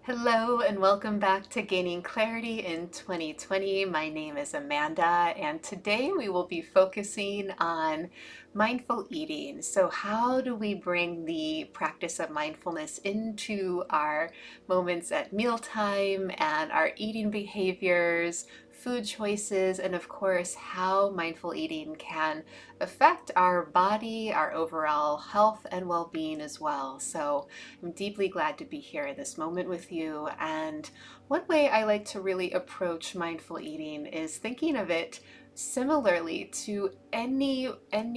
Hello and welcome back to Gaining Clarity in 2020. My name is Amanda, and today we will be focusing on mindful eating. So, how do we bring the practice of mindfulness into our moments at mealtime and our eating behaviors, food choices, and of course, how mindful eating can affect our body, our overall health, and well being as well. So, I'm deeply glad to be here in this moment with you. And one way I like to really approach mindful eating is thinking of it similarly to any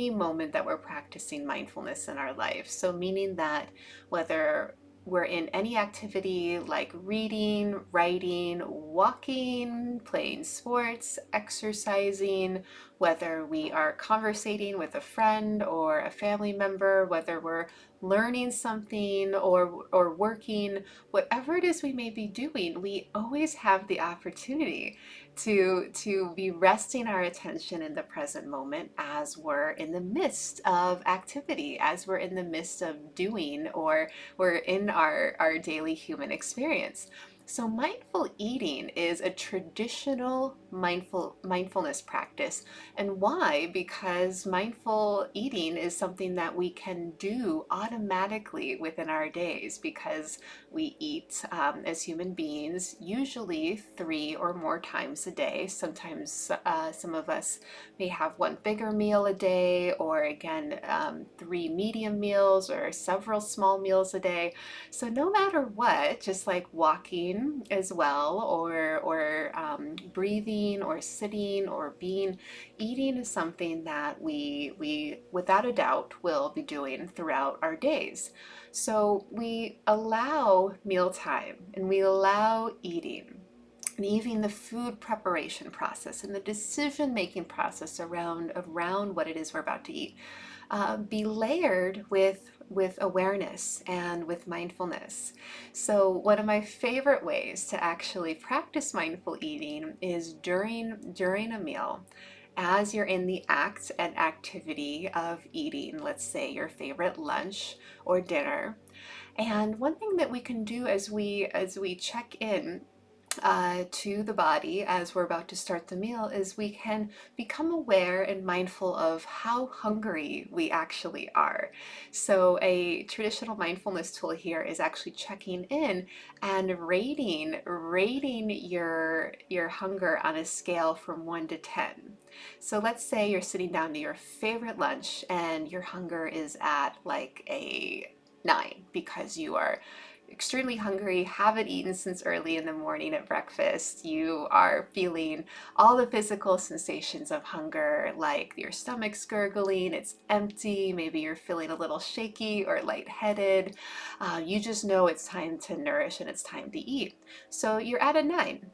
moment that we're practicing mindfulness in our life. So meaning that whether we're in any activity like reading, writing, walking, playing sports, exercising, whether we are conversating with a friend or a family member, whether we're learning something or working, whatever it is we may be doing, we always have the opportunity to be resting our attention in the present moment as we're in the midst of activity, as we're in the midst of doing, or we're in our daily human experience. So mindful eating is a traditional mindfulness practice. And why? Because mindful eating is something that we can do automatically within our days because we eat as human beings usually 3 or more times a day. Sometimes some of us may have one bigger meal a day, or again, 3 medium meals or several small meals a day. So no matter what, just like walking as well, or breathing, or sitting, or being, eating is something that we without a doubt will be doing throughout our days. So we allow mealtime and we allow eating, and even the food preparation process and the decision making process around what it is we're about to eat, be layered with awareness and with mindfulness. So one of my favorite ways to actually practice mindful eating is during a meal, as you're in the act and activity of eating, let's say your favorite lunch or dinner. And one thing that we can do as we check in to the body as we're about to start the meal is we can become aware and mindful of how hungry we actually are. So a traditional mindfulness tool here is actually checking in and rating your hunger on a scale from 1 to 10. So let's say you're sitting down to your favorite lunch and your hunger is at like a 9 because you are extremely hungry, haven't eaten since early in the morning at breakfast. You are feeling all the physical sensations of hunger, like your stomach's gurgling, it's empty, maybe you're feeling a little shaky or lightheaded. You just know it's time to nourish and it's time to eat. So you're at a 9.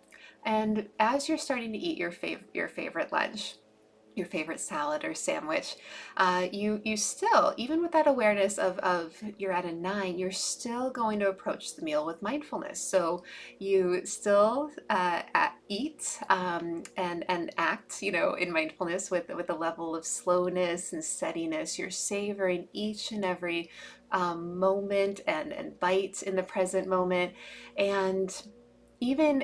And as you're starting to eat your favorite lunch, your favorite salad or sandwich, you still, even with that awareness of you're at a 9, you're still going to approach the meal with mindfulness. So you still eat and act, in mindfulness with a level of slowness and steadiness. You're savoring each and every moment and bite in the present moment. And even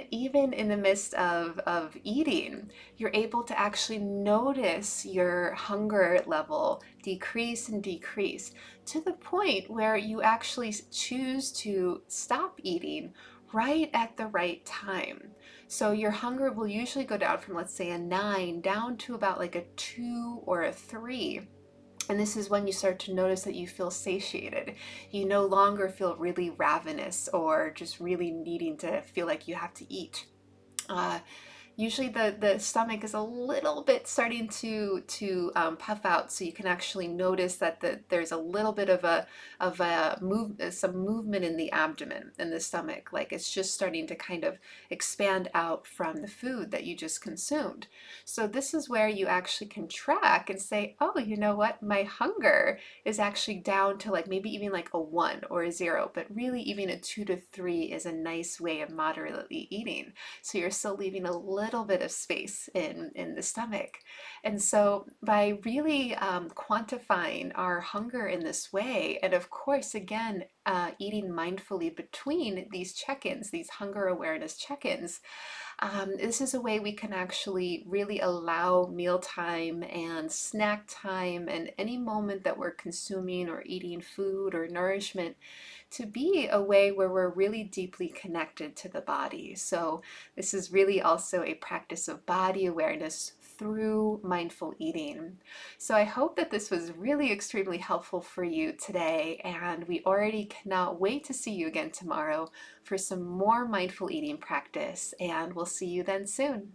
in the midst of eating, you're able to actually notice your hunger level decrease and decrease to the point where you actually choose to stop eating right at the right time. So your hunger will usually go down from, let's say, a 9 down to about like a 2 or a 3. And this is when you start to notice that you feel satiated. You no longer feel really ravenous or just really needing to feel like you have to eat. Uh, Usually the stomach is a little bit starting to puff out, so you can actually notice that there's a little bit of some movement in the abdomen in the stomach, like it's just starting to kind of expand out from the food that you just consumed. So this is where you actually can track and say, oh, you know what, my hunger is actually down to like maybe even like a 1 or a 0, but really even a 2 to 3 is a nice way of moderately eating. So you're still leaving a little bit of space in the stomach. And so by really quantifying our hunger in this way, and of course, again, eating mindfully between these check-ins, these hunger awareness check-ins, this is a way we can actually really allow mealtime and snack time and any moment that we're consuming or eating food or nourishment to be a way where we're really deeply connected to the body. So this is really also a practice of body awareness through mindful eating. So I hope that this was really extremely helpful for you today, and we already cannot wait to see you again tomorrow for some more mindful eating practice, and we'll see you then soon.